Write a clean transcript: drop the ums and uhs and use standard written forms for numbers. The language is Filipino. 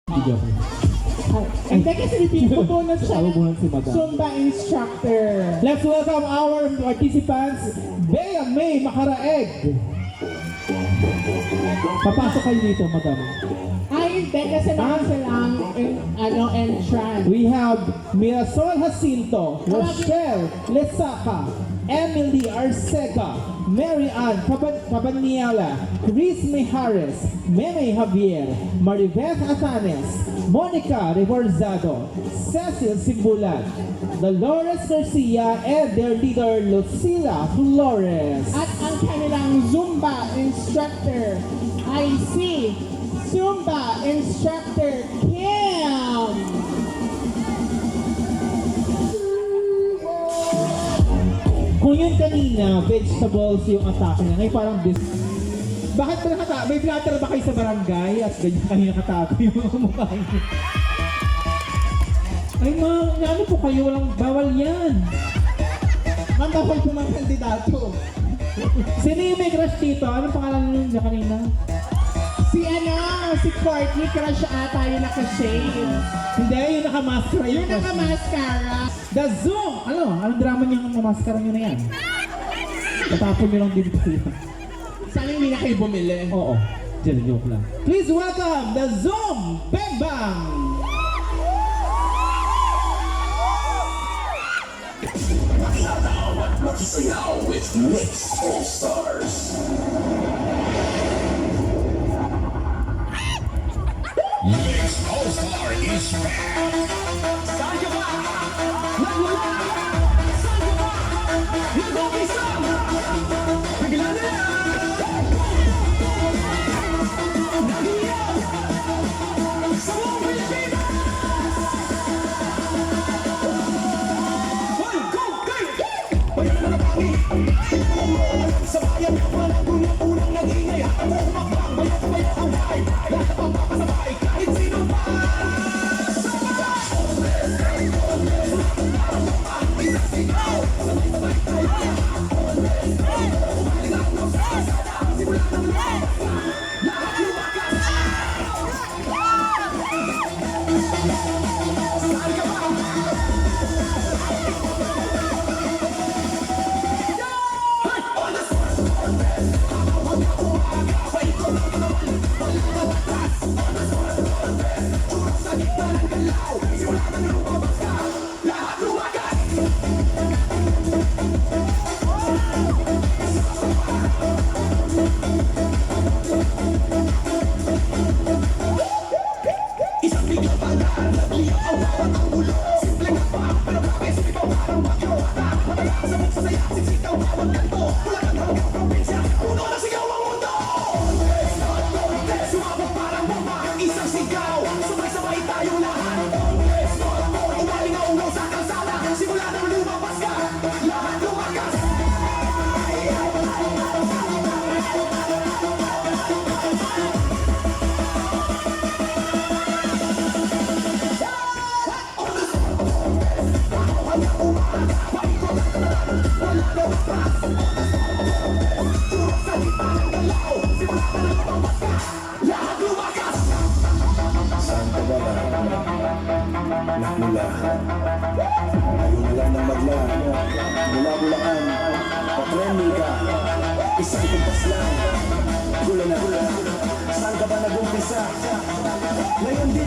Video ko. Hindi kasi pinupulot siya Pinupulot si ng Madam. Zumba instructor. Let's welcome our participants, Bea May Makaraeg. Papasok kayo dito, Madam. Ay, hindi kasi naman silang entrance. We have Mirasol Jacinto, Rochelle Lesaca, Emily Arcega, Mary Ann Cabaniela, Chris Mijares, Meme Javier, Maribeth Atanes, Monica Reborzado, Cecil Simbulan, Dolores Garcia, and their leader Lucila Flores. At ang kanilang Zumba instructor ay si Zumba instructor Kim. Kung yun kanina, vegetables yung atake niya, ngayon parang bakit ba may platter ba kayo sa barangay at ganyan kayo nakatago yung mga mukha niyo? Ay ano po kayo, walang bawal yan. Ma'am, bawal po mga kandidato. Sino yung may crush dito? Anong pangalan niyo kanina? Si Courtney, crush ata yung naka-shade. Hindi, yung nakamaskara Yung naka-mascara. The Zoom! Anong drama niyo ang mamaskara niyo na yan? Tatapon niyo lang dito sila. Sana hindi na kayo bumili. Oo, joke lang. Please welcome The Zoom Bang Bang! Makisayaw with Mix All Stars. Mix All Star is back. Saan ka ba nakmula? Ayaw na lang ng magla. Mula Bulacan, patremi ka. Isang kumpas lang. Gula na. Saan ka ba nag-umpisa? Ngayon di